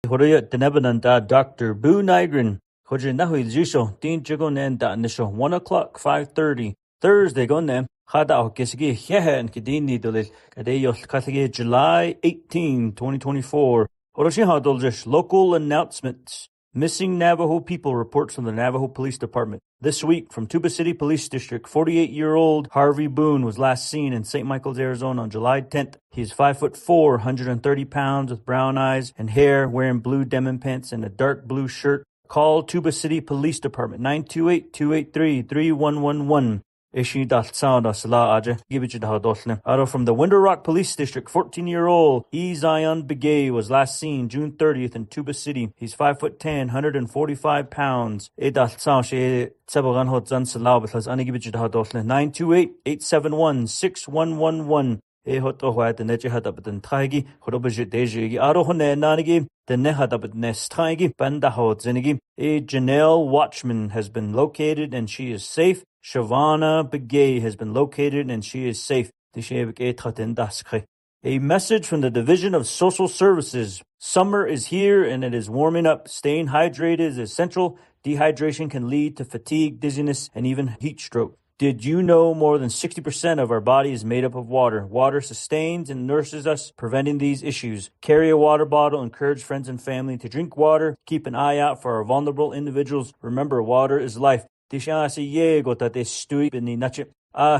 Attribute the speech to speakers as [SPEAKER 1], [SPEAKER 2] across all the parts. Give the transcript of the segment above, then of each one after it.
[SPEAKER 1] Horia Denebananda Dr. Boo Nygren. Hoja Nahui Zisho, Dean Jigonen da Nisho 1 o'clock, 5:30. Thursday Gonem. Hada Kisigi Hehe and Kidini Dolil Kadeyo Kathige July 18, 2024. Horoshiha Doljish local announcements. Missing Navajo people reports from the Navajo Police Department. This week, from Tuba City Police District, 48-year-old Harvey Boone was last seen in St. Michael's, Arizona on July 10th. He is 5'4", 130 pounds with brown eyes and hair, wearing blue denim pants and a dark blue shirt. Call Tuba City Police Department 928-283-3111. Ishi dal sound asla aja gibich da dosle. Aro from the Winter Rock Police District, 14-year-old E. Zion Begay was last seen June 30th in Tuba City. He's 5'10", 145 pounds. E dal sound she tsabogan hot zan sala because ani gibich da dosle. 928-871-6111. E hot ohwa the neje hada beden taigi horobje deji aro hone nanigi the nehada beden taigi banda hot zenigi. E Janelle Watchman has been located and she is safe. Shavana Begay has been located and she is safe. A message from the Division of Social Services. Summer is here and it is warming up. Staying hydrated is essential. Dehydration can lead to fatigue, dizziness, and even heat stroke. Did you know more than 60% of our body is made up of water? Water sustains and nourishes us, preventing these issues. Carry a water bottle. Encourage friends and family to drink water. Keep an eye out for our vulnerable individuals. Remember, water is life. Tisha ye go ta de stui bini nache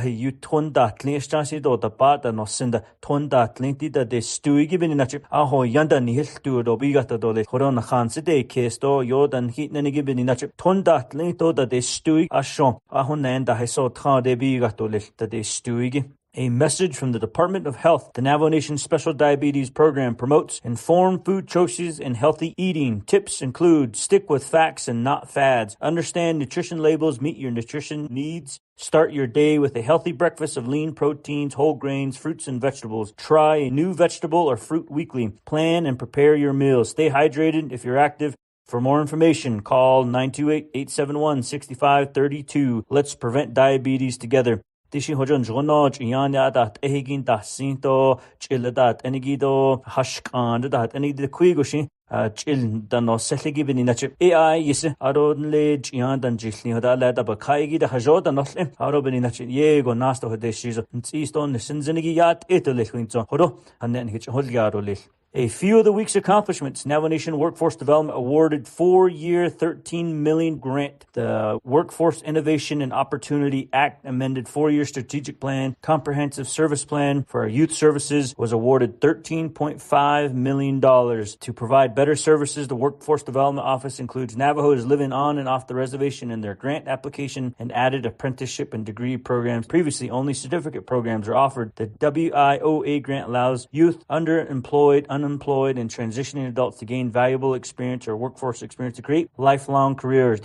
[SPEAKER 1] you tonda tlinstansi do da bata no sinda tonda tlinti da de stui gibini nache ho yanda ni hiltu do bigata do le corona khanse de kesto yodan hitne gibini nache tonda tlinto da de stui ashon ho nenda heso tra de bigato le da de stui. A message from the Department of Health. The Navajo Nation Special Diabetes Program promotes informed food choices and healthy eating. Tips include stick with facts and not fads. Understand nutrition labels, meet your nutrition needs. Start your day with a healthy breakfast of lean proteins, whole grains, fruits, and vegetables. Try a new vegetable or fruit weekly. Plan and prepare your meals. Stay hydrated if you're active. For more information, call 928-871-6532. Let's prevent diabetes together. Tishi hojon jonoj ianya dat ehigin dasinto chiladat enigido hashkan dat enigid kuigoshi chil dano seligi bininache AI yis aron le jian dan jilni hoda la da bakaigi da hajoda nosle aro bininache yego nasto hodeshizo nsiston sinzinigi yat etole kwinzo hodo hanen hich holgaro le. A few of the week's accomplishments. Navajo Nation Workforce Development awarded 4-year, $13 million grant. The Workforce Innovation and Opportunity Act amended 4-year strategic plan, comprehensive service plan for our youth services was awarded $13.5 million. To provide better services, the Workforce Development Office includes Navajos living on and off the reservation in their grant application and added apprenticeship and degree programs. Previously, only certificate programs are offered. The WIOA grant allows youth, underemployed, unemployed, and transitioning adults to gain valuable experience or workforce experience to create lifelong careers.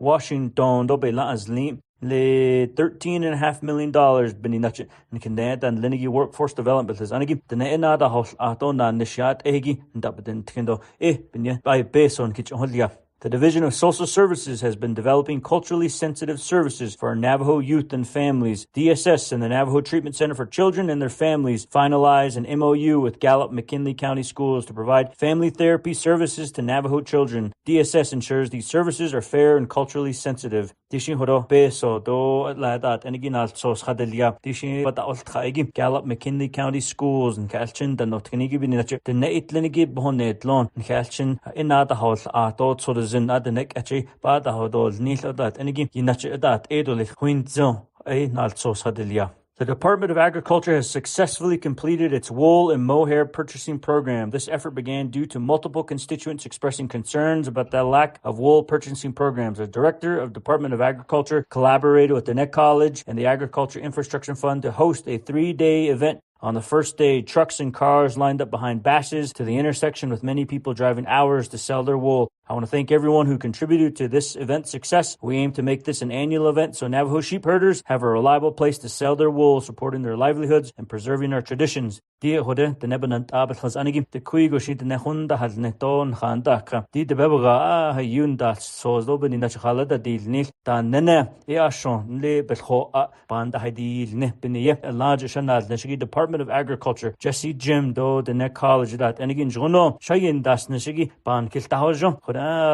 [SPEAKER 1] Washington le $13.5 million beninache and KNDN and Linigi Workforce Development is anigi the nainada house atona nishat egi ndabden tindo binya by beson kitchen. The Division of Social Services has been developing culturally sensitive services for our Navajo youth and families. DSS and the Navajo Treatment Center for Children and their families finalized an MOU with Gallup-McKinley County Schools to provide family therapy services to Navajo children. DSS ensures these services are fair and culturally sensitive. Gallup-McKinley County Schools and Kalchin the Notkinigi Binache the Naitlinigi Bonet Lon and Kalchin Inada House Atot so the Zin at the neck at Bada Hodol Nil that Enigi Yinache that Edolich Huinzo a Nalso Sadelia. The Department of Agriculture has successfully completed its wool and mohair purchasing program. This effort began due to multiple constituents expressing concerns about the lack of wool purchasing programs. The Director of Department of Agriculture collaborated with the Net College and the Agriculture Infrastructure Fund to host a 3-day event. On the first day, trucks and cars lined up behind bashes to the intersection with many people driving hours to sell their wool. I want to thank everyone who contributed to this event's success. We aim to make this an annual event so Navajo sheep herders have a reliable place to sell their wool, supporting their livelihoods and preserving our traditions. Dia hode the nebanant abet has anigim the kuigo shit ne hunda has neton handaka. Di de bebga hayun da so zoben in chala da dilnil da nene eashon le belho banda hadil ne beniye a large shanad neshigi Department of Agriculture Jesse Jim do the ne college that enigin jono shayin das neshigi ban kiltahojo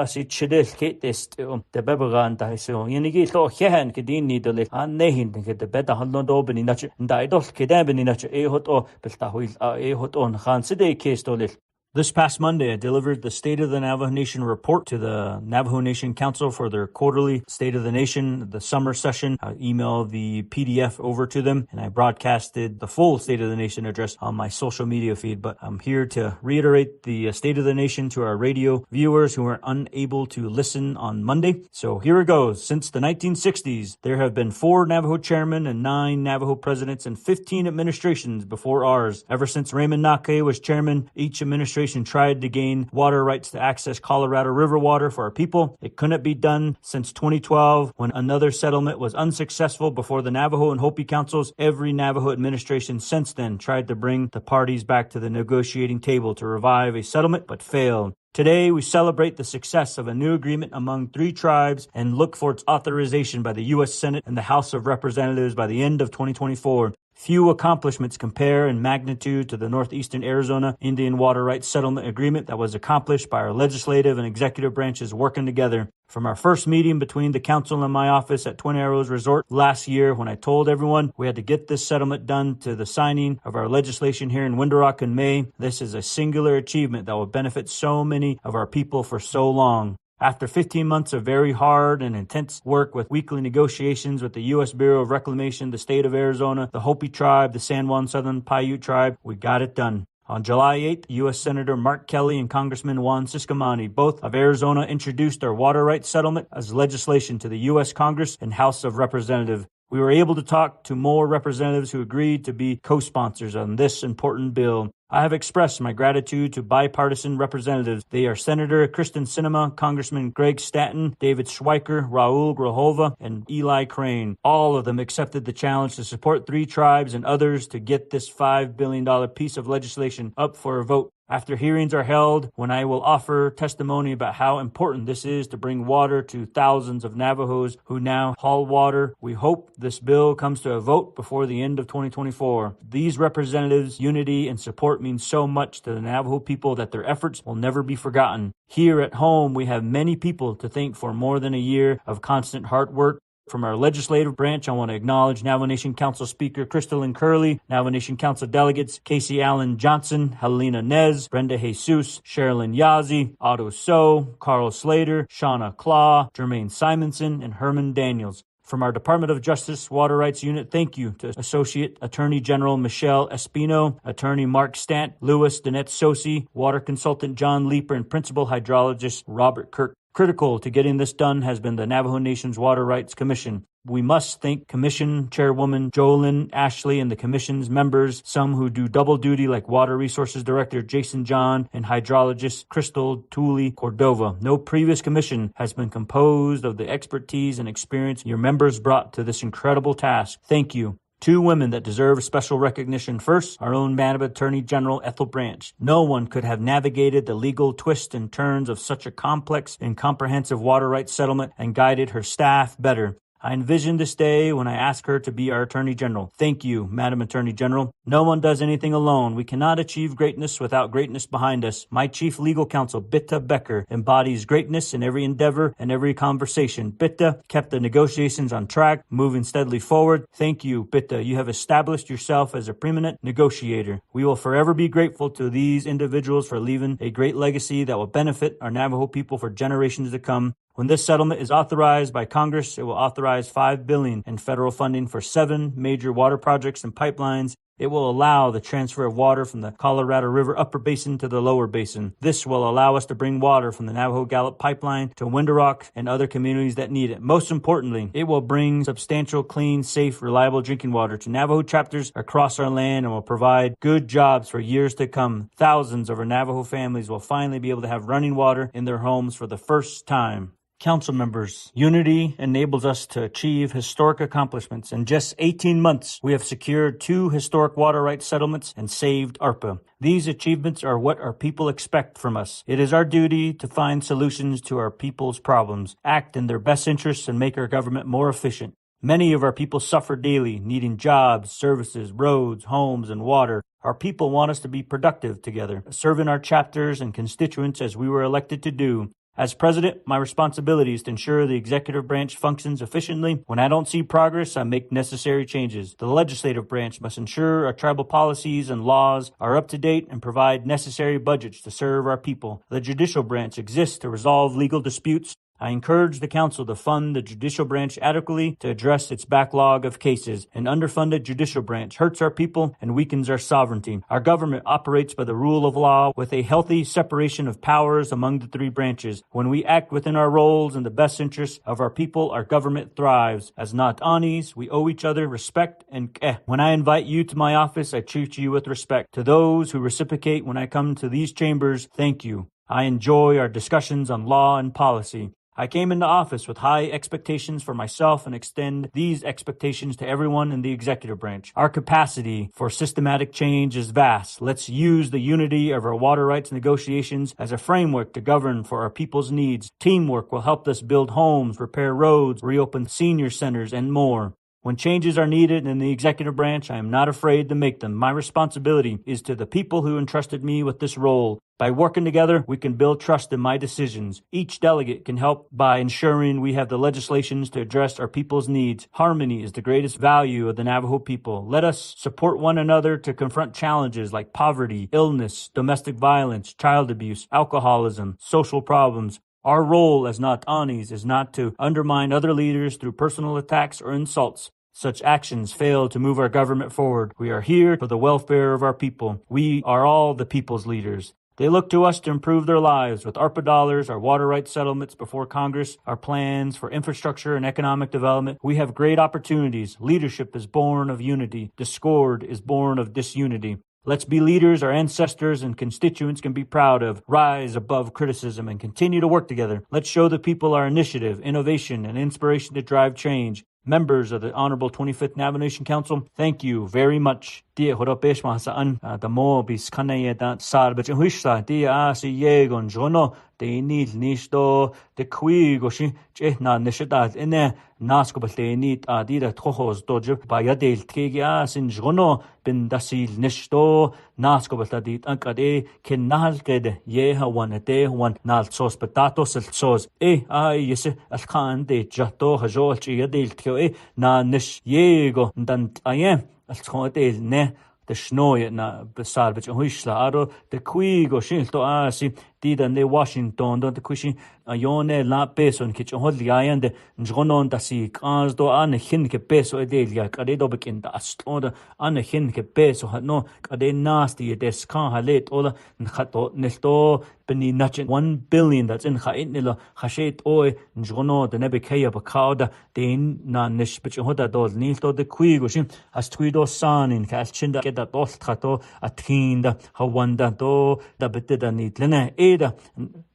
[SPEAKER 1] si chidel ketest de bebegan da so yenigi lo hehen kedin ni dele an nehin de beta halno do beni nach da idol kedan beni nach hot o beltahuil hot on khan side kestolil. This past Monday, I delivered the State of the Navajo Nation report to the Navajo Nation Council for their quarterly State of the Nation, the summer session. I emailed the PDF over to them, and I broadcasted the full State of the Nation address on my social media feed. But I'm here to reiterate the State of the Nation to our radio viewers who were unable to listen on Monday. So here it goes. Since the 1960s, there have been 4 Navajo chairmen and 9 Navajo presidents and 15 administrations before ours. Ever since Raymond Nake was chairman, each administration tried to gain water rights to access Colorado River water for our people. It couldn't be done since 2012 when another settlement was unsuccessful before the Navajo and Hopi councils. Every Navajo administration since then tried to bring the parties back to the negotiating table to revive a settlement, but failed. Today, we celebrate the success of a new agreement among 3 tribes and look for its authorization by the U.S. Senate and the House of Representatives by the end of 2024. Few accomplishments compare in magnitude to the Northeastern Arizona Indian Water Rights Settlement Agreement that was accomplished by our legislative and executive branches working together. From our first meeting between the council and my office at Twin Arrows Resort last year, when I told everyone we had to get this settlement done, to the signing of our legislation here in Window Rock in May, this is a singular achievement that will benefit so many of our people for so long. After 15 months of very hard and intense work with weekly negotiations with the U.S. Bureau of Reclamation, the state of Arizona, the Hopi tribe, the San Juan Southern Paiute tribe, we got it done. On July 8th, U.S. Senator Mark Kelly and Congressman Juan Ciscomani, both of Arizona, introduced our water rights settlement as legislation to the U.S. Congress and House of Representatives. We were able to talk to more representatives who agreed to be co-sponsors on this important bill. I have expressed my gratitude to bipartisan representatives. They are Senator Kristen Sinema, Congressman Greg Stanton, David Schweiker, Raul Grajova, and Eli Crane. All of them accepted the challenge to support 3 tribes and others to get this $5 billion piece of legislation up for a vote. After hearings are held, when I will offer testimony about how important this is to bring water to thousands of Navajos who now haul water, we hope this bill comes to a vote before the end of 2024. These representatives' unity and support means so much to the Navajo people that their efforts will never be forgotten. Here at home, we have many people to thank for more than a year of constant hard work. From our legislative branch, I want to acknowledge Navajo Nation Council Speaker Crystalline Curley, Navajo Nation Council Delegates Casey Allen Johnson, Helena Nez, Brenda Jesus, Sherilyn Yazzie, Otto So, Carl Slater, Shauna Claw, Jermaine Simonson, and Herman Daniels. From our Department of Justice Water Rights Unit, thank you to Associate Attorney General Michelle Espino, Attorney Mark Stant, Louis Danette Sosi, Water Consultant John Leeper, and Principal Hydrologist Robert Kirk. Critical to getting this done has been the Navajo Nation's Water Rights Commission. We must thank Commission Chairwoman Jolyn Ashley and the Commission's members, some who do double duty like Water Resources Director Jason John and Hydrologist Crystal Tooley Cordova. No previous commission has been composed of the expertise and experience your members brought to this incredible task. Thank you. 2 women that deserve special recognition. First, our own Manitoba Attorney General Ethel Branch. No one could have navigated the legal twists and turns of such a complex and comprehensive water rights settlement and guided her staff better. I envisioned this day when I asked her to be our Attorney General. Thank you, Madam Attorney General. No one does anything alone. We cannot achieve greatness without greatness behind us. My Chief Legal Counsel, Bitta Becker, embodies greatness in every endeavor and every conversation. Bitta kept the negotiations on track, moving steadily forward. Thank you, Bitta. You have established yourself as a preeminent negotiator. We will forever be grateful to these individuals for leaving a great legacy that will benefit our Navajo people for generations to come. When this settlement is authorized by Congress, it will authorize $5 billion in federal funding for 7 major water projects and pipelines It will allow the transfer of water from the Colorado River upper basin to the lower basin. This will allow us to bring water from the Navajo Gallup pipeline to Window Rock and other communities that need it. Most importantly, it will bring substantial, clean, safe, reliable drinking water to Navajo chapters across our land and will provide good jobs for years to come. Thousands of our Navajo families will finally be able to have running water in their homes for the first time. Council members, unity enables us to achieve historic accomplishments. In just 18 months, we have secured 2 historic water rights settlements and saved ARPA. These achievements are what our people expect from us. It is our duty to find solutions to our people's problems, act in their best interests, and make our government more efficient. Many of our people suffer daily, needing jobs, services, roads, homes, and water. Our people want us to be productive together, serving our chapters and constituents as we were elected to do. As president, my responsibility is to ensure the executive branch functions efficiently. When I don't see progress, I make necessary changes. The legislative branch must ensure our tribal policies and laws are up to date and provide necessary budgets to serve our people. The judicial branch exists to resolve legal disputes. I encourage the council to fund the judicial branch adequately to address its backlog of cases. An underfunded judicial branch hurts our people and weakens our sovereignty. Our government operates by the rule of law with a healthy separation of powers among the 3 branches. When we act within our roles in the best interests of our people, our government thrives. As Natanis, we owe each other respect and When I invite you to my office, I treat you with respect. To those who reciprocate when I come to these chambers, thank you. I enjoy our discussions on law and policy. I came into office with high expectations for myself and extend these expectations to everyone in the executive branch. Our capacity for systematic change is vast. Let's use the unity of our water rights negotiations as a framework to govern for our people's needs. Teamwork will help us build homes, repair roads, reopen senior centers, and more. When changes are needed in the executive branch, I am not afraid to make them. My responsibility is to the people who entrusted me with this role. By working together, we can build trust in my decisions. Each delegate can help by ensuring we have the legislations to address our people's needs. Harmony is the greatest value of the Navajo people. Let us support one another to confront challenges like poverty, illness, domestic violence, child abuse, alcoholism, social problems. Our role as Natanis is not to undermine other leaders through personal attacks or insults. Such actions fail to move our government forward. We are here for the welfare of our people. We are all the people's leaders. They look to us to improve their lives with ARPA dollars, our water rights settlements before Congress, our plans for infrastructure and economic development. We have great opportunities. Leadership is born of unity. Discord is born of disunity. Let's be leaders our ancestors and constituents can be proud of. Rise above criticism and continue to work together. Let's show the people our initiative, innovation, and inspiration to drive change. Members of the Honorable 25th Navajo Nation Council, thank you very much. Dia horopesh mahasaan the mo bis kanaye da sar bech huishla dia si yegon jono de nil nishto de kui goshi che na nishdat ene nasko balte nit adira tkhos doje bayadel tkegia sin jono bin dasil nishto nasko baltadit ankade kenal kede ye hawanate wan nal sos patato sos yese alkhan de jato hajol chi yadel tkeo na nish yego dan ayem alkhontel ne the snow na besar bech huishla aro the kui go shil to asi tida ne Washington do the kushi ayone la peso kich hol yayan de njonon tasi kans do an hin ke peso edelia kade do bekin da astoda an hin ke peso no kade nasty des kan halet ola khato nesto beni nach 1 billion that's in khaitnilo khashet oy njono de nebekaya bakauda den na nish bech hoda do nil to the kui go shin as twido san in kalchinda keda dost khato atkinda hawanda do da beteda nitlene eda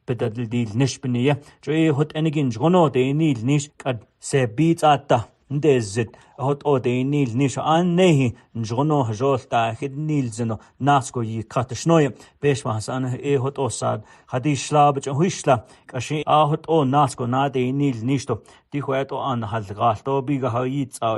[SPEAKER 1] bedadil dil nishbniya joy hot enigin jono de nil nish kad se beats atta ndezit hot o de nil nish an nehi jono hajol ta khid nil zeno nasko yi khatshnoy besh masan hot osad hadi shlab huishla kashi hot o nasko na de nil nishto di khoet o an halgal to biga hayit aw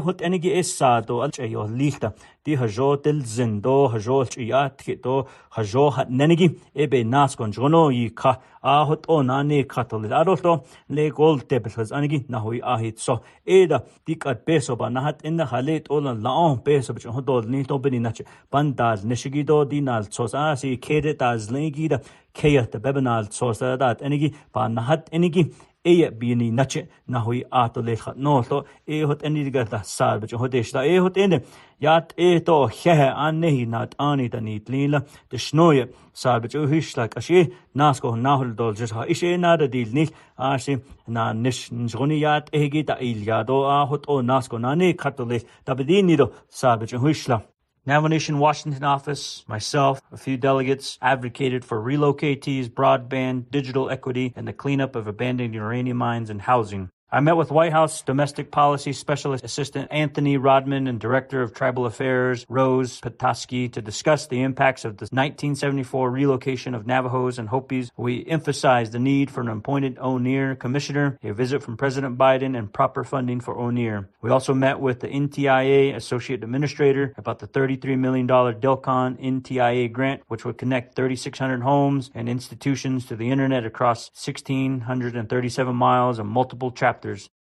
[SPEAKER 1] hot enigi esado alchayo lilta di hajotel zindo hajol chiyat khito hajo nenigi be nasko jono yi kha hot o nane khatol aroto le gol tebel anigi nahui ahit so eda dikat peso ba nahat in halet olan laon peso bich hodol ni to beni nach bandal nishigido dinal sosa si kede taz lengi da kayat bebenal sosa dat enigi ba nahat enigi Eya bini nache nahui ato le khat no to hot eni ga da sar bach hodesh da hot ende yat to hehe annehi nat ani da nit lila de schnoye sar bach hislak ashe nasko nahul dol just ha ishe na da dil nil ashe na nish njoni yat egi da il yado hot o nasko na ne khatole da bedini do sar bach hisla Navajo Nation Washington office, myself, a few delegates advocated for relocatees, broadband, digital equity, and the cleanup of abandoned uranium mines and housing. I met with White House Domestic Policy Specialist Assistant Anthony Rodman and Director of Tribal Affairs Rose Petoskey to discuss the impacts of the 1974 relocation of Navajos and Hopis. We emphasized the need for an appointed ONER commissioner, a visit from President Biden, and proper funding for ONER. We also met with the NTIA Associate Administrator about the $33 million Delcon NTIA grant, which would connect 3,600 homes and institutions to the internet across 1,637 miles and multiple chapters.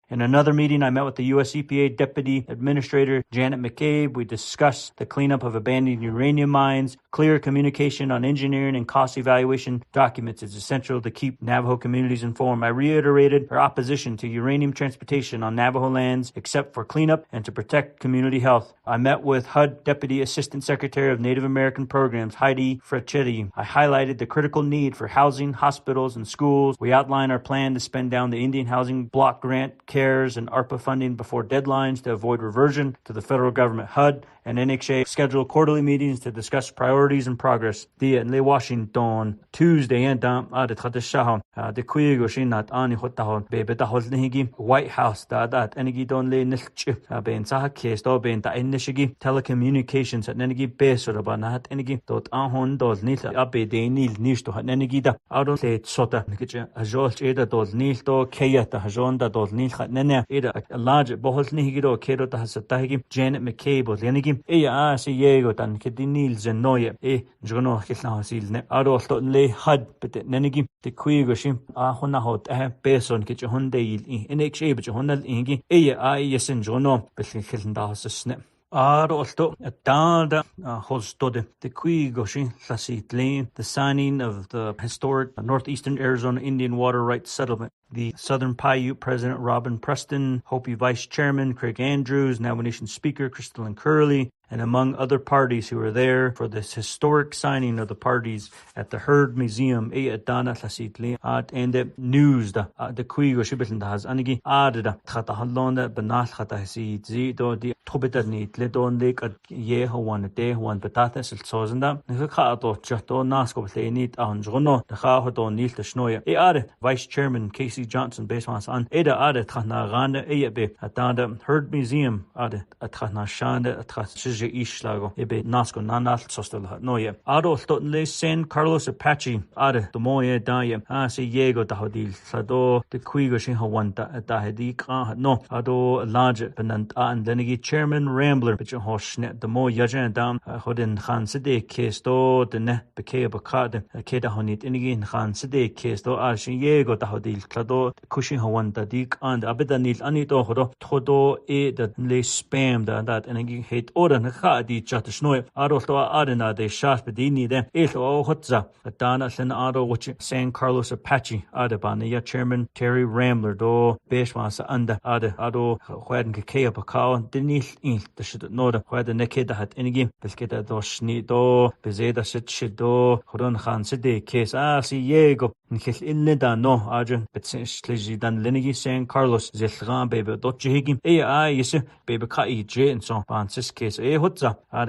[SPEAKER 1] In another meeting, I met with the U.S. EPA Deputy Administrator Janet McCabe. We discussed the cleanup of abandoned uranium mines. Clear communication on engineering and cost evaluation documents is essential to keep Navajo communities informed. I reiterated our opposition to uranium transportation on Navajo lands, except for cleanup and to protect community health. I met with HUD Deputy Assistant Secretary of Native American Programs, Heidi Fracchetti. I highlighted the critical need for housing, hospitals, and schools. We outlined our plan to spend down the Indian Housing Block Grant, CARES, and ARPA funding before deadlines to avoid reversion to the federal government. HUD and NHA schedule quarterly meetings to discuss priorities and progress. The in Washington Tuesday and the Khadishahan the Kuigo Shinat Ani Hotahon Bebeta Holnigi White House that Enigi Don Le Nilch Ben Saha case do Ben ta Inishigi telecommunications at Nenigi Base or Banat Enigi dot Ahon Dol Nil Abe de Nil Nisto Nenigi da Adon Le Sota Nikicha Ajol Eda Dol Nil to Kayata Hajonda Dol Nil Nene Eda a large Bohol Nihido Kedo Hasatahigi Janet McCabe or Lenigi Eya si Yego tan Kedinil Zenoye Jono Hilnasilne Adol Le Hud but Nenigi the Kuigo Shim Ahonahot Beson Kitchahonde NHA but Honal Ingi Eya Yesin Jono Bessin Hilndahasne also a dada hostode the Kuigoshi Lasit Lane, the signing of the historic Northeastern Arizona Indian Water Rights Settlement. The Southern Paiute President Robin Preston, Hopi Vice Chairman Craig Andrews, Navajo Nation Speaker Crystalline Curley, and among other parties who were there for this historic signing of the parties at the Heard Museum, Dana Lasitli, and the news, the Kuigo Shibitan has Anigi, Ada, Tatahalonda, Banat Hatasi, do the Tobitanit, Ledon Lake at Yehowan, Dehuan, Patatas, Sozanda, Nikato, Chato, Nasco, Lenit, Anjono, the Hahoto, Nil, the Schnoya, Ada, Vice Chairman Casey Johnson, Basemans, and Ada, Tana Randa, Eyabe, Atanda, Heard Museum, Ada, Atana Shanda, Atas. Ishlago ebe Nasco Nanal Sostel Noye Ado Stotle San Carlos Apache Ada the Moye Daye se Yego Dahodil Sado the Quigo Shinhawanta Dahedik no Ado large Benant and Lenigi Chairman Rambler Bitch Hoshnet the Mo Yajan Dam Hodin Khan Sede Kesto the Ne Beke Bakad Keda Honit Inigin Khan Sede Kesto Ashin Yego Dahodil Clado Kushin Hawanta Dik and Abedanil Anito Hodo Todo the Le Spam that Enigi hate order Di Chatishnoy, Adolto Adena de Shaspedini, then Elo Hotza, Adana Sen Ado, which San Carlos Apache, Adabania Chairman Terry Rambler, do Beshmas under Ado, Huad and Kakea Pacao, Denil in the shit noda, where the Nekeda had any game, Pesqueta do Schnido, Bezeda Sit Shido, Hodon Khan Sidi, Case Si Yego, Nkil Inleda no, Arjun, but Slizzy Dan Lenigi San Carlos, Zilran baby, Dotchigim, yes, baby Kai J and so on, this case,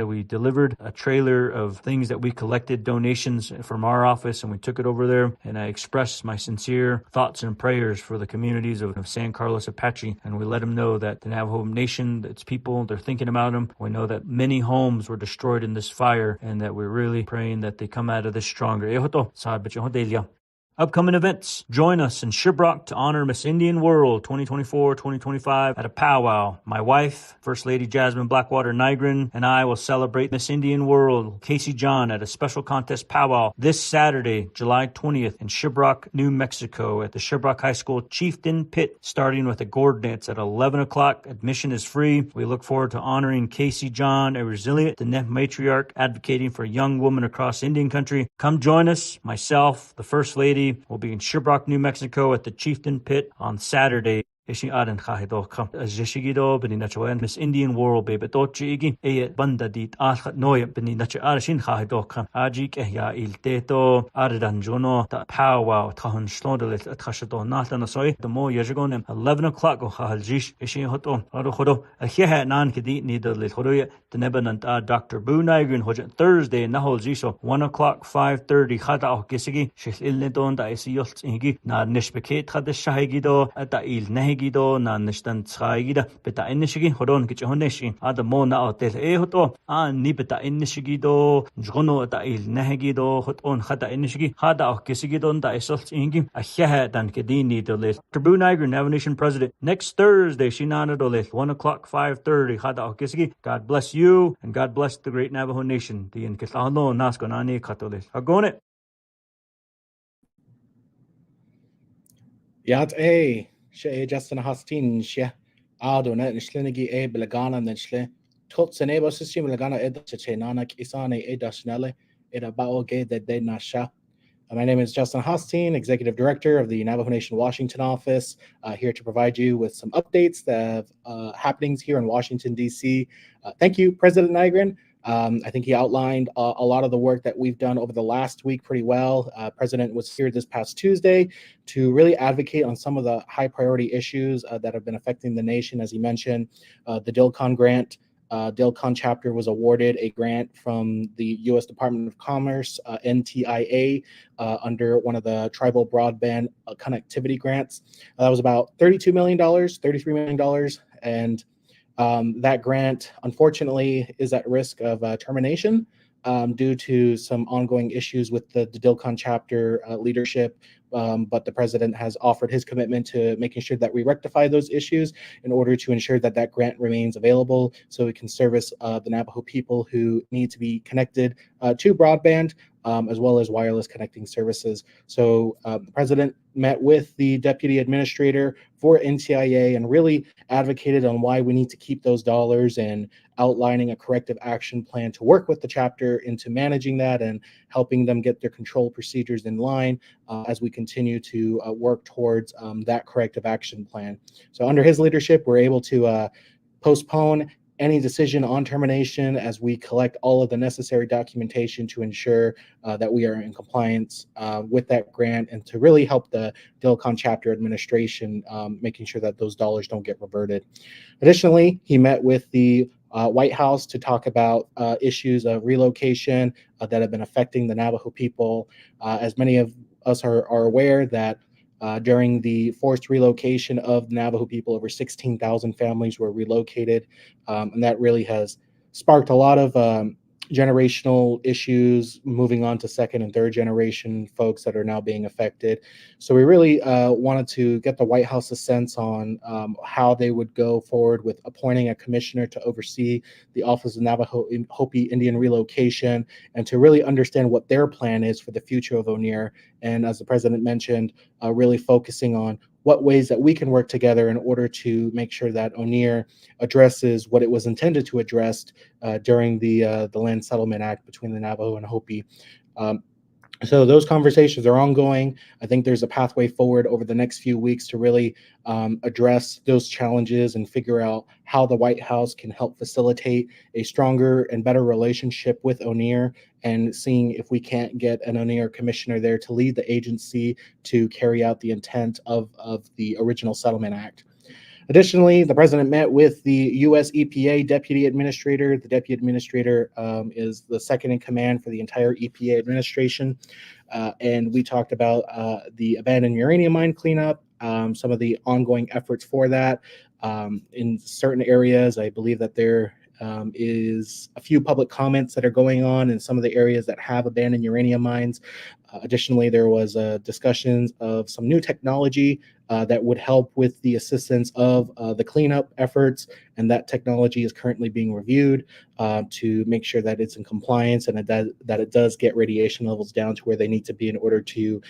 [SPEAKER 1] we delivered a trailer of things that we collected, donations from our office, and we took it over there, and I expressed my sincere thoughts and prayers for the communities of San Carlos Apache, and we let them know that the Navajo Nation, its people, they're thinking about them. We know that many homes were destroyed in this fire, and that we're really praying that they come out of this stronger. Upcoming events. Join us in Shiprock to honor Miss Indian World 2024-2025 at a powwow. My wife, First Lady Jasmine Blackwater Nygren, and I will celebrate Miss Indian World Casey John at a special contest powwow this Saturday, July 20th in Shiprock, New Mexico at the Shiprock High School Chieftain Pit, starting with a gourd dance at 11 o'clock. Admission is free. We look forward to honoring Casey John, a resilient matriarch advocating for young women across Indian country. Come join us, myself, the First Lady, City. We'll be in Shirbrook, New Mexico at the Chieftain Pit on Saturday. Ishi adan khahido kam azishigido bini nachawan Miss Indian World baby dochigi e banda dit alkhat noy bini nacha arshin khahido kam ajik ya ilteto ardan jono ta power tahun shlodel at khashado natan soy the mo yajigon 11 o'clock go khaljish ishi hoto aro khodo ahya nan kidi nidal khodo the nebanant Dr. Boo Nygren hoja Thursday nahol jisho 1 o'clock 5:30 khada kisigi shil ilneton da isi yolt igi na nishbeket khada shahigido ata il gido na nishtan tshaigida beta inishigi horon kichhoneshi ada mo na hotel hoto ni beta inishigido jgono ta il nahigido hoton khata inishigi hada kisigidon da isolt ingi ahya dan kedini dole Tribune Nygren Navajo Nation President next Thursday shinana dole 1 o'clock 5:30 hada kisigi. God bless you and God bless the great Navajo Nation the in kitlano naskonani katole agone
[SPEAKER 2] Yat a she Justin Hastin she ado net shlinigi belagana then shle tots and ebo system belagana ed nanak isane edashnele ed about ge that de nasha. My name is Justin Hostine, Executive Director of the Navajo Nation Washington office, here to provide you with some updates that have happenings here in Washington, D.C. Thank you, President Nygren. I think he outlined a lot of the work that we've done over the last week pretty well. President was here this past Tuesday to really advocate on some of the high priority issues that have been affecting the nation. As he mentioned, the DILCON grant. DILCON chapter was awarded a grant from the U.S. Department of Commerce, NTIA, under one of the tribal broadband connectivity grants. That was about $32 million, $33 million. And that grant, unfortunately, is at risk of termination due to some ongoing issues with the DILCON chapter leadership. But the president has offered his commitment to making sure that we rectify those issues in order to ensure that that grant remains available so we can service the Navajo people who need to be connected to broadband, as well as wireless connecting services. So the president met with the deputy administrator for NTIA and really advocated on why we need to keep those dollars and outlining a corrective action plan to work with the chapter into managing that and helping them get their control procedures in line as we continue to work towards that corrective action plan. So under his leadership, we're able to postpone any decision on termination as we collect all of the necessary documentation to ensure that we are in compliance with that grant and to really help the DILCON chapter administration making sure that those dollars don't get reverted. Additionally, he met with the White House to talk about issues of relocation that have been affecting the Navajo people. As many of us are aware that during the forced relocation of the Navajo people, over 16,000 families were relocated, and that really has sparked a lot of generational issues moving on to second and third generation folks that are now being affected. So we really wanted to get the White House's sense on how they would go forward with appointing a commissioner to oversee the Office of Navajo Hopi Indian Relocation and to really understand what their plan is for the future of ONER. And as the president mentioned, really focusing on what ways that we can work together in order to make sure that ONER addresses what it was intended to address during the Land Settlement Act between the Navajo and Hopi. So those conversations are ongoing. I think there's a pathway forward over the next few weeks to really address those challenges and figure out how the White House can help facilitate a stronger and better relationship with ONER and seeing if we can't get an ONER commissioner there to lead the agency to carry out the intent of the original Settlement Act. Additionally, the president met with the U.S. EPA deputy administrator. The deputy administrator is the second in command for the entire EPA administration. And we talked about the abandoned uranium mine cleanup, some of the ongoing efforts for that. In certain areas, I believe that there is a few public comments that are going on in some of the areas that have abandoned uranium mines. Additionally, there was discussions of some new technology that would help with the assistance of the cleanup efforts, and that technology is currently being reviewed to make sure that it's in compliance and that it does get radiation levels down to where they need to be in order to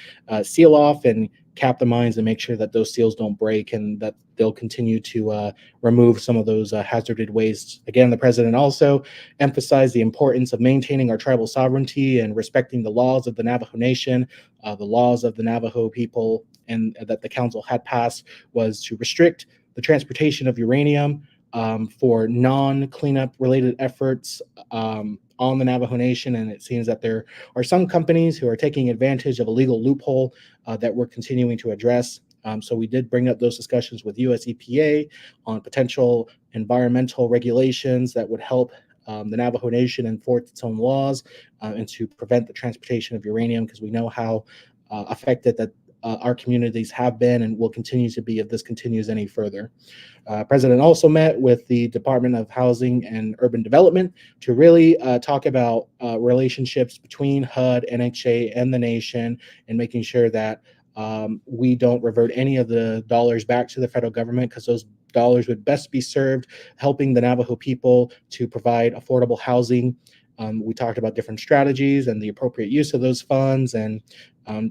[SPEAKER 2] seal off and cap the mines and make sure that those seals don't break and that they'll continue to remove some of those hazarded wastes. Again, the president also emphasized the importance of maintaining our tribal sovereignty and respecting the laws of the Navajo Nation. The laws of the Navajo people and that the council had passed was to restrict the transportation of uranium for non-cleanup related efforts on the Navajo Nation. And it seems that there are some companies who are taking advantage of a legal loophole that we're continuing to address. So we did bring up those discussions with US EPA on potential environmental regulations that would help the Navajo Nation enforce its own laws and to prevent the transportation of uranium, because we know how affected that our communities have been and will continue to be if this continues any further. President also met with the Department of Housing and Urban Development to really talk about relationships between HUD, NHA, and the nation, and making sure that we don't revert any of the dollars back to the federal government, because those dollars would best be served helping the Navajo people to provide affordable housing. We talked about different strategies and the appropriate use of those funds, and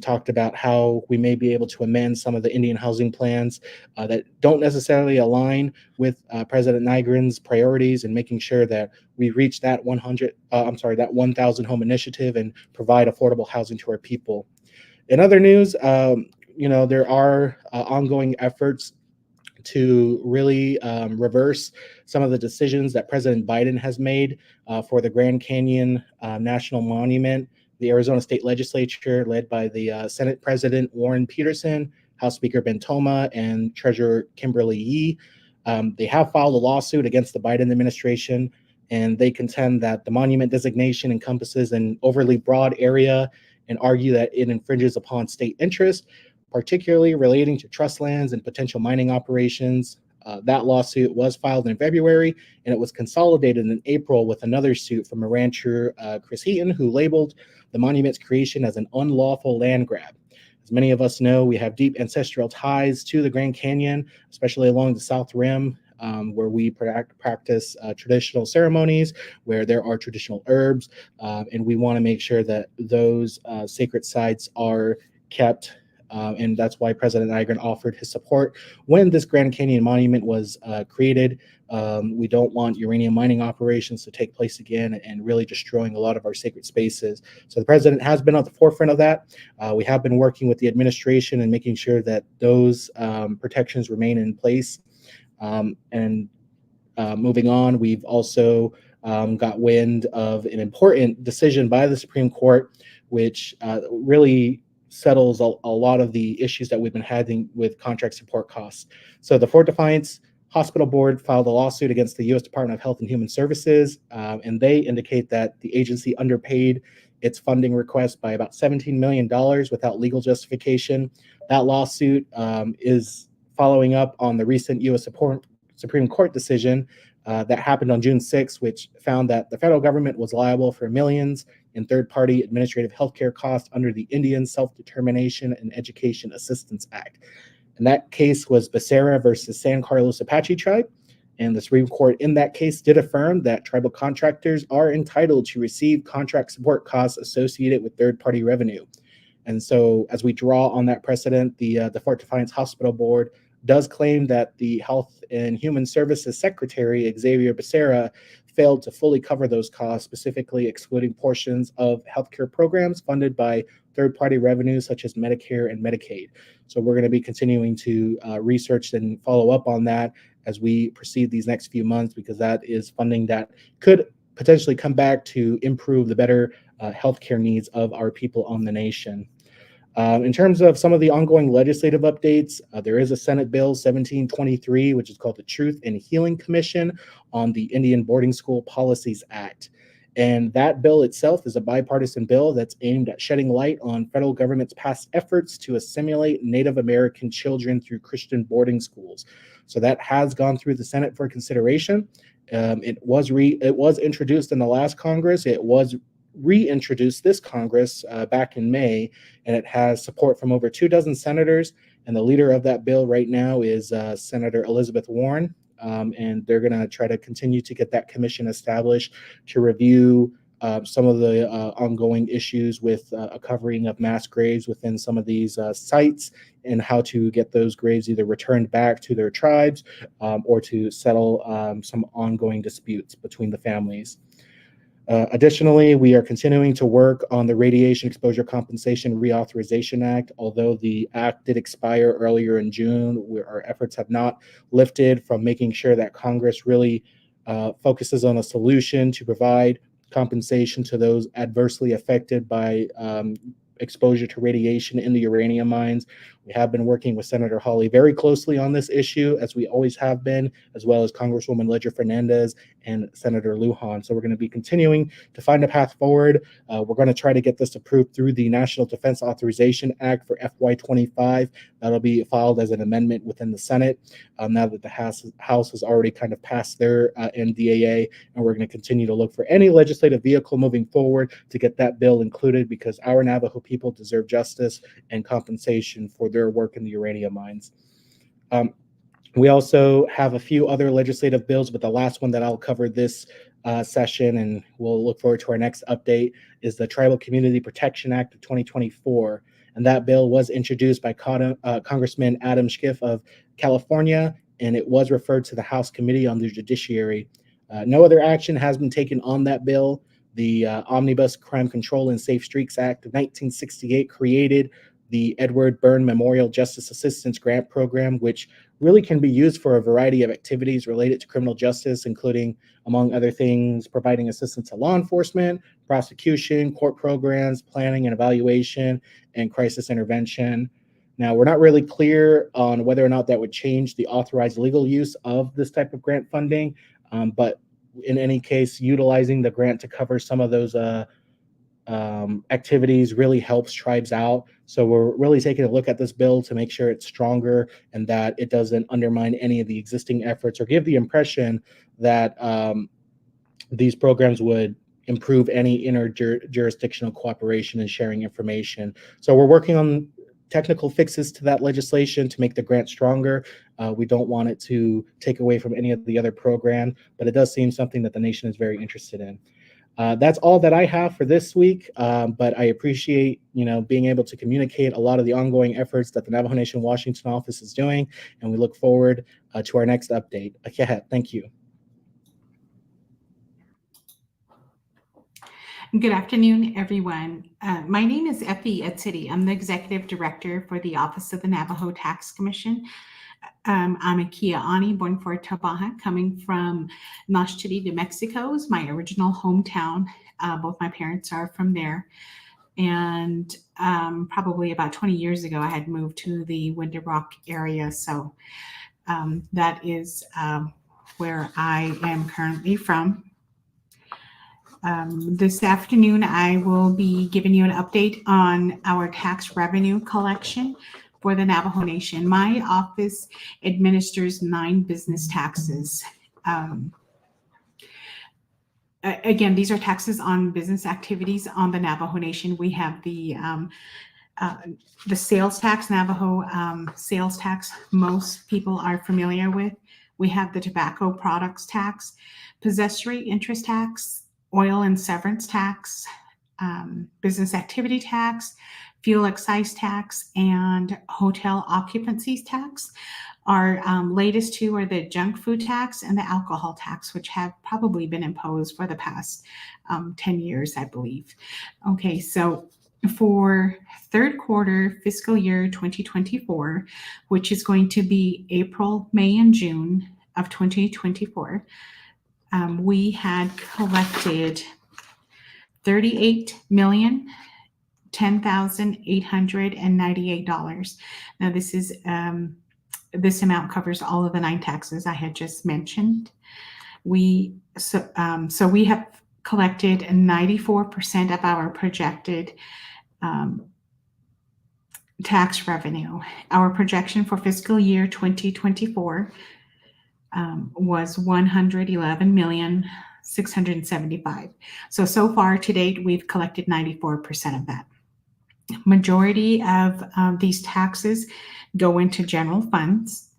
[SPEAKER 2] talked about how we may be able to amend some of the Indian housing plans that don't necessarily align with President Nygren's priorities, and making sure that we reach that 1,000 home initiative and provide affordable housing to our people. In other news, there are ongoing efforts to really reverse some of the decisions that President Biden has made for the Grand Canyon National Monument. The Arizona State Legislature, led by the Senate President Warren Peterson, House Speaker Ben Toma, and Treasurer Kimberly Yee, they have filed a lawsuit against the Biden administration, and they contend that the monument designation encompasses an overly broad area and argue that it infringes upon state interest, particularly relating to trust lands and potential mining operations. That lawsuit was filed in February, and it was consolidated in April with another suit from a rancher, Chris Heaton, who labeled the monument's creation as an unlawful land grab. As many of us know, we have deep ancestral ties to the Grand Canyon, especially along the South Rim, where we practice traditional ceremonies, where there are traditional herbs, and we want to make sure that those sacred sites are kept. And that's why President Nygren offered his support when this Grand Canyon Monument was created. We don't want uranium mining operations to take place again and really destroying a lot of our sacred spaces. So the president has been at the forefront of that. We have been working with the administration and making sure that those protections remain in place. Moving on, we've also got wind of an important decision by the Supreme Court, which really settles a lot of the issues that we've been having with contract support costs. So the Fort Defiance Hospital Board filed a lawsuit against the U.S. Department of Health and Human Services, and they indicate that the agency underpaid its funding request by about $17 million without legal justification. That lawsuit is following up on the recent U.S. Supreme Court decision that happened on June 6, which found that the federal government was liable for millions in third-party administrative healthcare costs under the Indian Self-Determination and Education Assistance Act. And that case was Becerra versus San Carlos Apache Tribe. And the Supreme Court in that case did affirm that tribal contractors are entitled to receive contract support costs associated with third-party revenue. And so as we draw on that precedent, the Fort Defiance Hospital Board does claim that the Health and Human Services Secretary, Xavier Becerra, failed to fully cover those costs, specifically excluding portions of healthcare programs funded by third-party revenues such as Medicare and Medicaid. So we're going to be continuing to research and follow up on that as we proceed these next few months, because that is funding that could potentially come back to improve the better healthcare needs of our people on the nation. In terms of some of the ongoing legislative updates, there is a Senate Bill 1723, which is called the Truth and Healing Commission on the Indian Boarding School Policies Act. And that bill itself is a bipartisan bill that's aimed at shedding light on federal government's past efforts to assimilate Native American children through Christian boarding schools. So that has gone through the Senate for consideration. It was introduced in the last Congress. It was reintroduced this Congress back in May, and it has support from over 24 senators. And the leader of that bill right now is Senator Elizabeth Warren. And they're going to try to continue to get that commission established to review some of the ongoing issues with a covering of mass graves within some of these sites, and how to get those graves either returned back to their tribes or to settle some ongoing disputes between the families. Additionally, we are continuing to work on the Radiation Exposure Compensation Reauthorization Act. Although the act did expire earlier in June, our efforts have not lifted from making sure that Congress really focuses on a solution to provide compensation to those adversely affected by exposure to radiation in the uranium mines. We have been working with Senator Hawley very closely on this issue, as we always have been, as well as Congresswoman Ledger Fernandez and Senator Lujan. So we're going to be continuing to find a path forward. We're going to try to get this approved through the National Defense Authorization Act for FY25. That'll be filed as an amendment within the Senate now that the House has already kind of passed their NDAA, and we're going to continue to look for any legislative vehicle moving forward to get that bill included, because our Navajo people deserve justice and compensation for their work in the uranium mines. We also have a few other legislative bills, but the last one that I'll cover this session, and we'll look forward to our next update, is the Tribal Community Protection Act of 2024. And that bill was introduced by Congressman Adam Schiff of California, and it was referred to the House Committee on the Judiciary. No other action has been taken on that bill. The Omnibus Crime Control and Safe Streets Act of 1968 created the Edward Byrne Memorial Justice Assistance Grant Program, which really can be used for a variety of activities related to criminal justice, including, among other things, providing assistance to law enforcement, prosecution, court programs, planning and evaluation, and crisis intervention. Now, we're not really clear on whether or not that would change the authorized legal use of this type of grant funding, but in any case, utilizing the grant to cover some of those activities really helps tribes out. So we're really taking a look at this bill to make sure it's stronger and that it doesn't undermine any of the existing efforts or give the impression that these programs would improve any interjurisdictional cooperation and sharing information. So we're working on technical fixes to that legislation to make the grant stronger. We don't want it to take away from any of the other program, but it does seem something that the nation is very interested in. That's all that I have for this week, but I appreciate, being able to communicate a lot of the ongoing efforts that the Navajo Nation Washington office is doing, and we look forward to our next update. Thank you.
[SPEAKER 3] Good afternoon, everyone. My name is Effie Etzidi. I'm the Executive Director for the Office of the Navajo Tax Commission. I'm a Kia'ani, born for Tabaja, coming from Noshchiri, New Mexico, is my original hometown. Both my parents are from there. And probably about 20 years ago, I had moved to the Winter Rock area. So that is where I am currently from. This afternoon, I will be giving you an update on our tax revenue collection for the Navajo Nation. My office administers 9 business taxes. Again, these are taxes on business activities on the Navajo Nation. We have the sales tax, Navajo sales tax, most people are familiar with. We have the tobacco products tax, possessory interest tax, oil and severance tax, business activity tax, fuel excise tax, and hotel occupancy tax. Our latest 2 are the junk food tax and the alcohol tax, which have probably been imposed for the past 10 years, I believe. Okay, so for third quarter fiscal year 2024, which is going to be April, May, and June of 2024, we had collected $38,010,898. Now this amount covers all of the 9 taxes I had just mentioned. So we have collected 94% of our projected tax revenue. Our projection for fiscal year 2024 was $111,675,000. So far to date, we've collected 94% of that. Majority of these taxes go into general funds.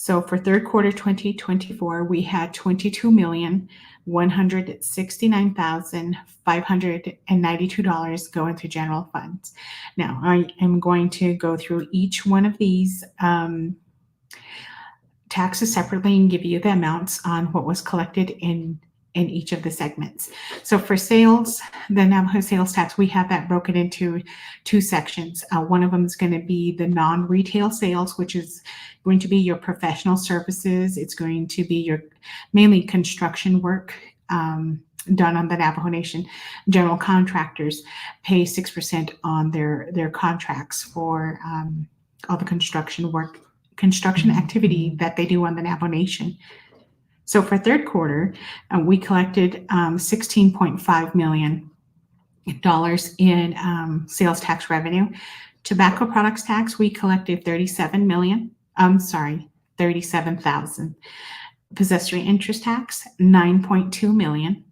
[SPEAKER 3] So for third quarter 2024, we had $22,169,592 go into general funds. Now, I am going to go through each one of these taxes separately and give you the amounts on what was collected in each of the segments. So for sales, the Navajo sales tax, we have that broken into two sections. One of them is going to be the non-retail sales, which is going to be your professional services. It's going to be your mainly construction work done on the Navajo Nation. General contractors pay 6% on their contracts for all the construction work, construction activity that they do on the Navajo Nation. So for third quarter, we collected $16.5 million in sales tax revenue. Tobacco products tax, we collected $37,000. Possessory interest tax, $9.2 million.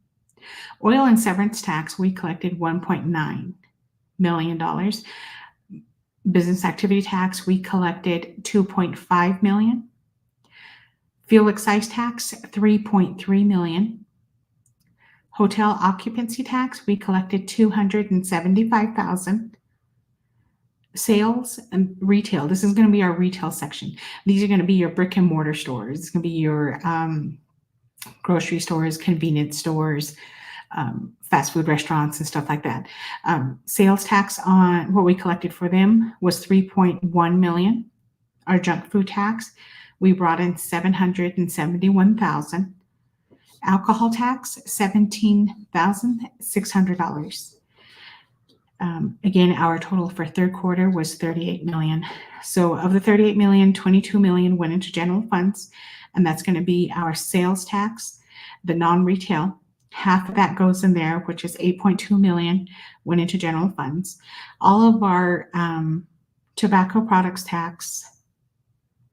[SPEAKER 3] Oil and severance tax, we collected $1.9 million. Business activity tax, we collected $2.5 million. Fuel excise tax, $3.3 million. Hotel occupancy tax, we collected $275,000. Sales and retail, this is going to be our retail section. These are going to be your brick and mortar stores. It's going to be your grocery stores, convenience stores, fast food restaurants and stuff like that. Sales tax on what we collected for them was $3.1 million. Our junk food tax, we brought in $771,000. Alcohol tax, $17,600. Again, our total for third quarter was $38 million. So of the $38 million, $22 million went into general funds, and that's going to be our sales tax, the non-retail. Half of that goes in there, which is $8.2 million, went into general funds. All of our tobacco products tax,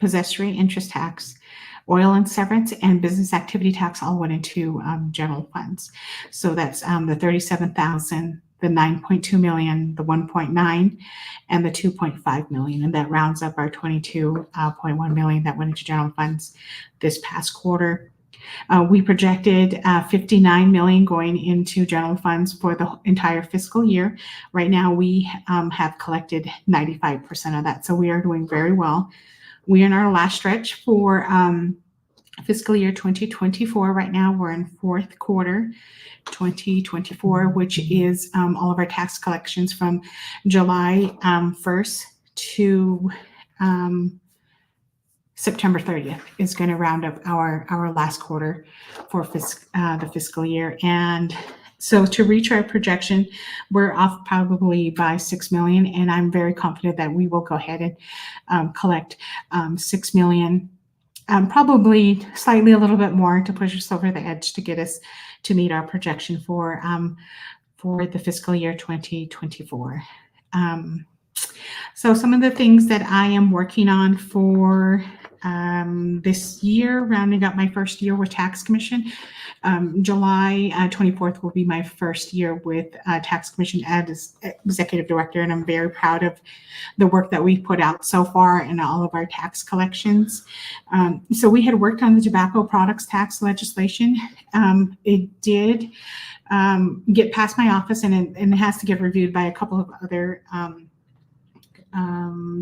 [SPEAKER 3] possessory interest tax, oil and severance, and business activity tax all went into general funds. So that's the $37,000, the $9.2 million, the $1.9, and the $2.5 million, and that rounds up our $22.1 million that went into general funds this past quarter. We projected $59 million going into general funds for the entire fiscal year. Right now, we have collected 95% of that, so we are doing very well. We are in our last stretch for fiscal year 2024. Right now, we're in fourth quarter 2024, which is all of our tax collections from July 1st to September 30th is going to round up our last quarter for the fiscal year. And so to reach our projection, we're off probably by $6 million, and I'm very confident that we will go ahead and collect $6 million, probably slightly a little bit more to push us over the edge to get us to meet our projection for the fiscal year 2024. So some of the things that I am working on for this year, rounding up my first year with Tax Commission. July 24th will be my first year with Tax Commission as Executive Director, and I'm very proud of the work that we've put out so far in all of our tax collections. So we had worked on the tobacco products tax legislation. It did get past my office, and it has to get reviewed by a couple of other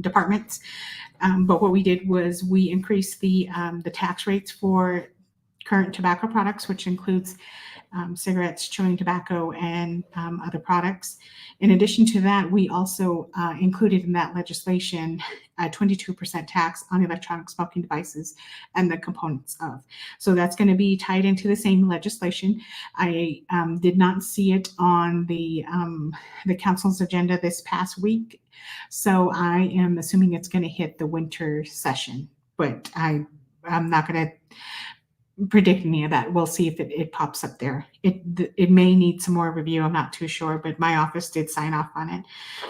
[SPEAKER 3] departments. But what we did was we increased the tax rates for current tobacco products, which includes cigarettes, chewing tobacco, and other products. In addition to that, we also included in that legislation a 22% tax on electronic smoking devices and the components of. So that's going to be tied into the same legislation. I did not see it on the council's agenda this past week, so I am assuming it's going to hit the winter session, but I'm not going to predict any of that. We'll see if it pops up there. It may need some more review. I'm not too sure, but my office did sign off on it.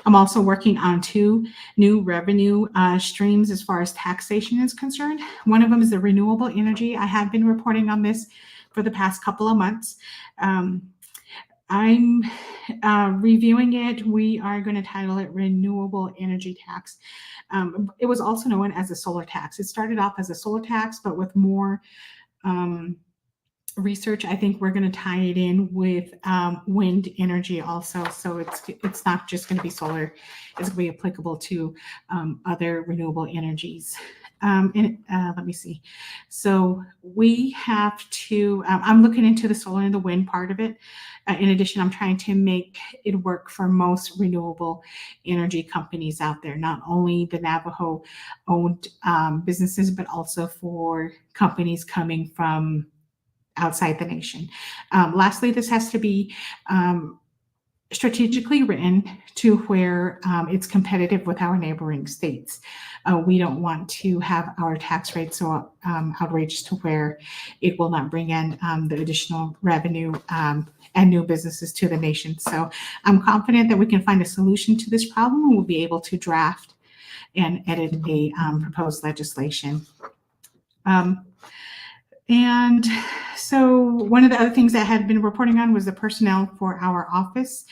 [SPEAKER 3] I'm also working on 2 new revenue streams as far as taxation is concerned. One of them is the renewable energy. I have been reporting on this for the past couple of months. I'm reviewing it. We are going to title it Renewable Energy Tax. It was also known as a solar tax. It started off as a solar tax, but with more research, I think we're going to tie it in with wind energy also. So it's not just going to be solar. It's going to be applicable to other renewable energies. Let me see. So we have to, I'm looking into the solar and the wind part of it. In addition, I'm trying to make it work for most renewable energy companies out there, not only the Navajo owned businesses, but also for companies coming from outside the nation. Lastly, this has to be strategically written to where it's competitive with our neighboring states. We don't want to have our tax rates so outrageous to where it will not bring in the additional revenue and new businesses to the nation. So I'm confident that we can find a solution to this problem, and we'll be able to draft and edit a proposed legislation. And so one of the other things that I had been reporting on was the personnel for our office.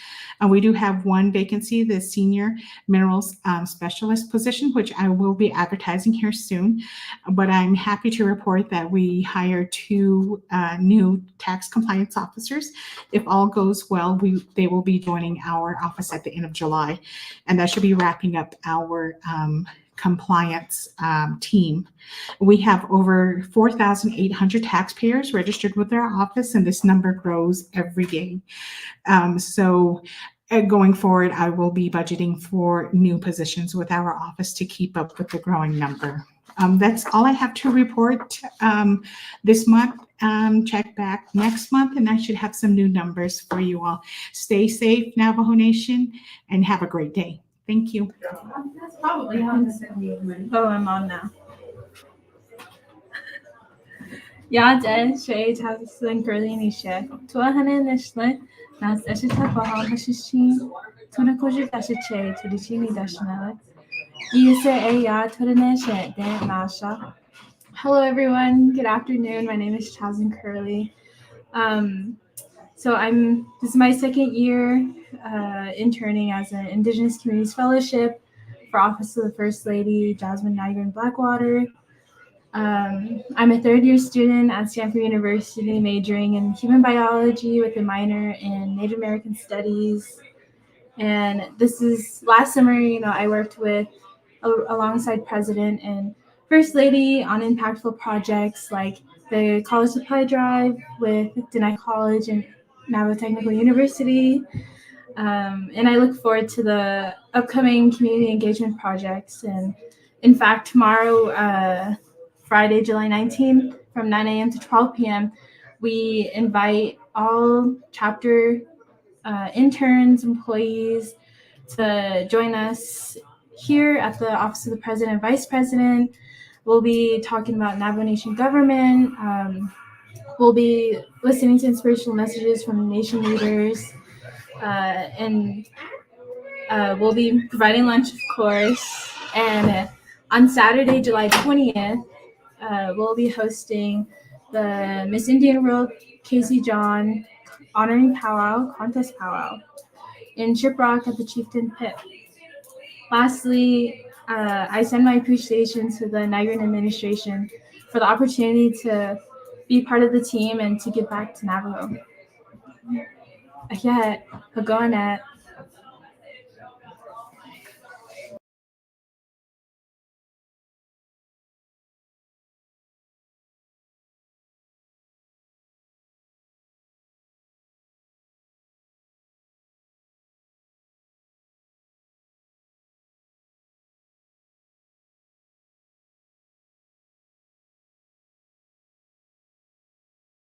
[SPEAKER 3] We do have one vacancy, the senior minerals specialist position, which I will be advertising here soon. But I'm happy to report that we hired 2 new tax compliance officers. If all goes well, they will be joining our office at the end of July, and that should be wrapping up our compliance team. We have over 4,800 taxpayers registered with our office, and this number grows every day. So going forward, I will be budgeting for new positions with our office to keep up with the growing number. That's all I have to report this month. Check back next month, and I should have some new numbers for you all. Stay safe, Navajo Nation, and have a great day. Thank you.
[SPEAKER 4] That's probably how this is. Oh, I'm on now. Yaden Shay Taslin Curly Nisha, Tuahana Nishlet, Nas Eshita Bahal Hashishin, Tunakoji Dashiche, to the Chini Dashnella. Yuse Aya Tudaneshe, Dan Nasha. Hello, everyone. Good afternoon. My name is Chazin Curly. So this is my second year interning as an Indigenous Communities Fellowship for Office of the First Lady, Jasmine Nygren Blackwater. I'm a third-year student at Stanford University, majoring in human biology with a minor in Native American Studies. And this is last summer, I worked alongside President and First Lady on impactful projects like the College Supply Drive with Denai College and Navajo Technical University. And I look forward to the upcoming community engagement projects. And in fact, tomorrow, Friday, July 19th, from 9 a.m. to 12 p.m., we invite all chapter interns, employees to join us here at the Office of the President and Vice President. We'll be talking about Navajo Nation government. We'll be listening to inspirational messages from nation leaders, and we'll be providing lunch, of course. And on Saturday, July 20th, we'll be hosting the Miss Indian World Casey John Honoring Powwow, Contest Powwow in Shiprock at the Chieftain Pit. Lastly, I send my appreciation to the Nygren administration for the opportunity to be part of the team and to give back to Navajo. Yeah, Hagonet.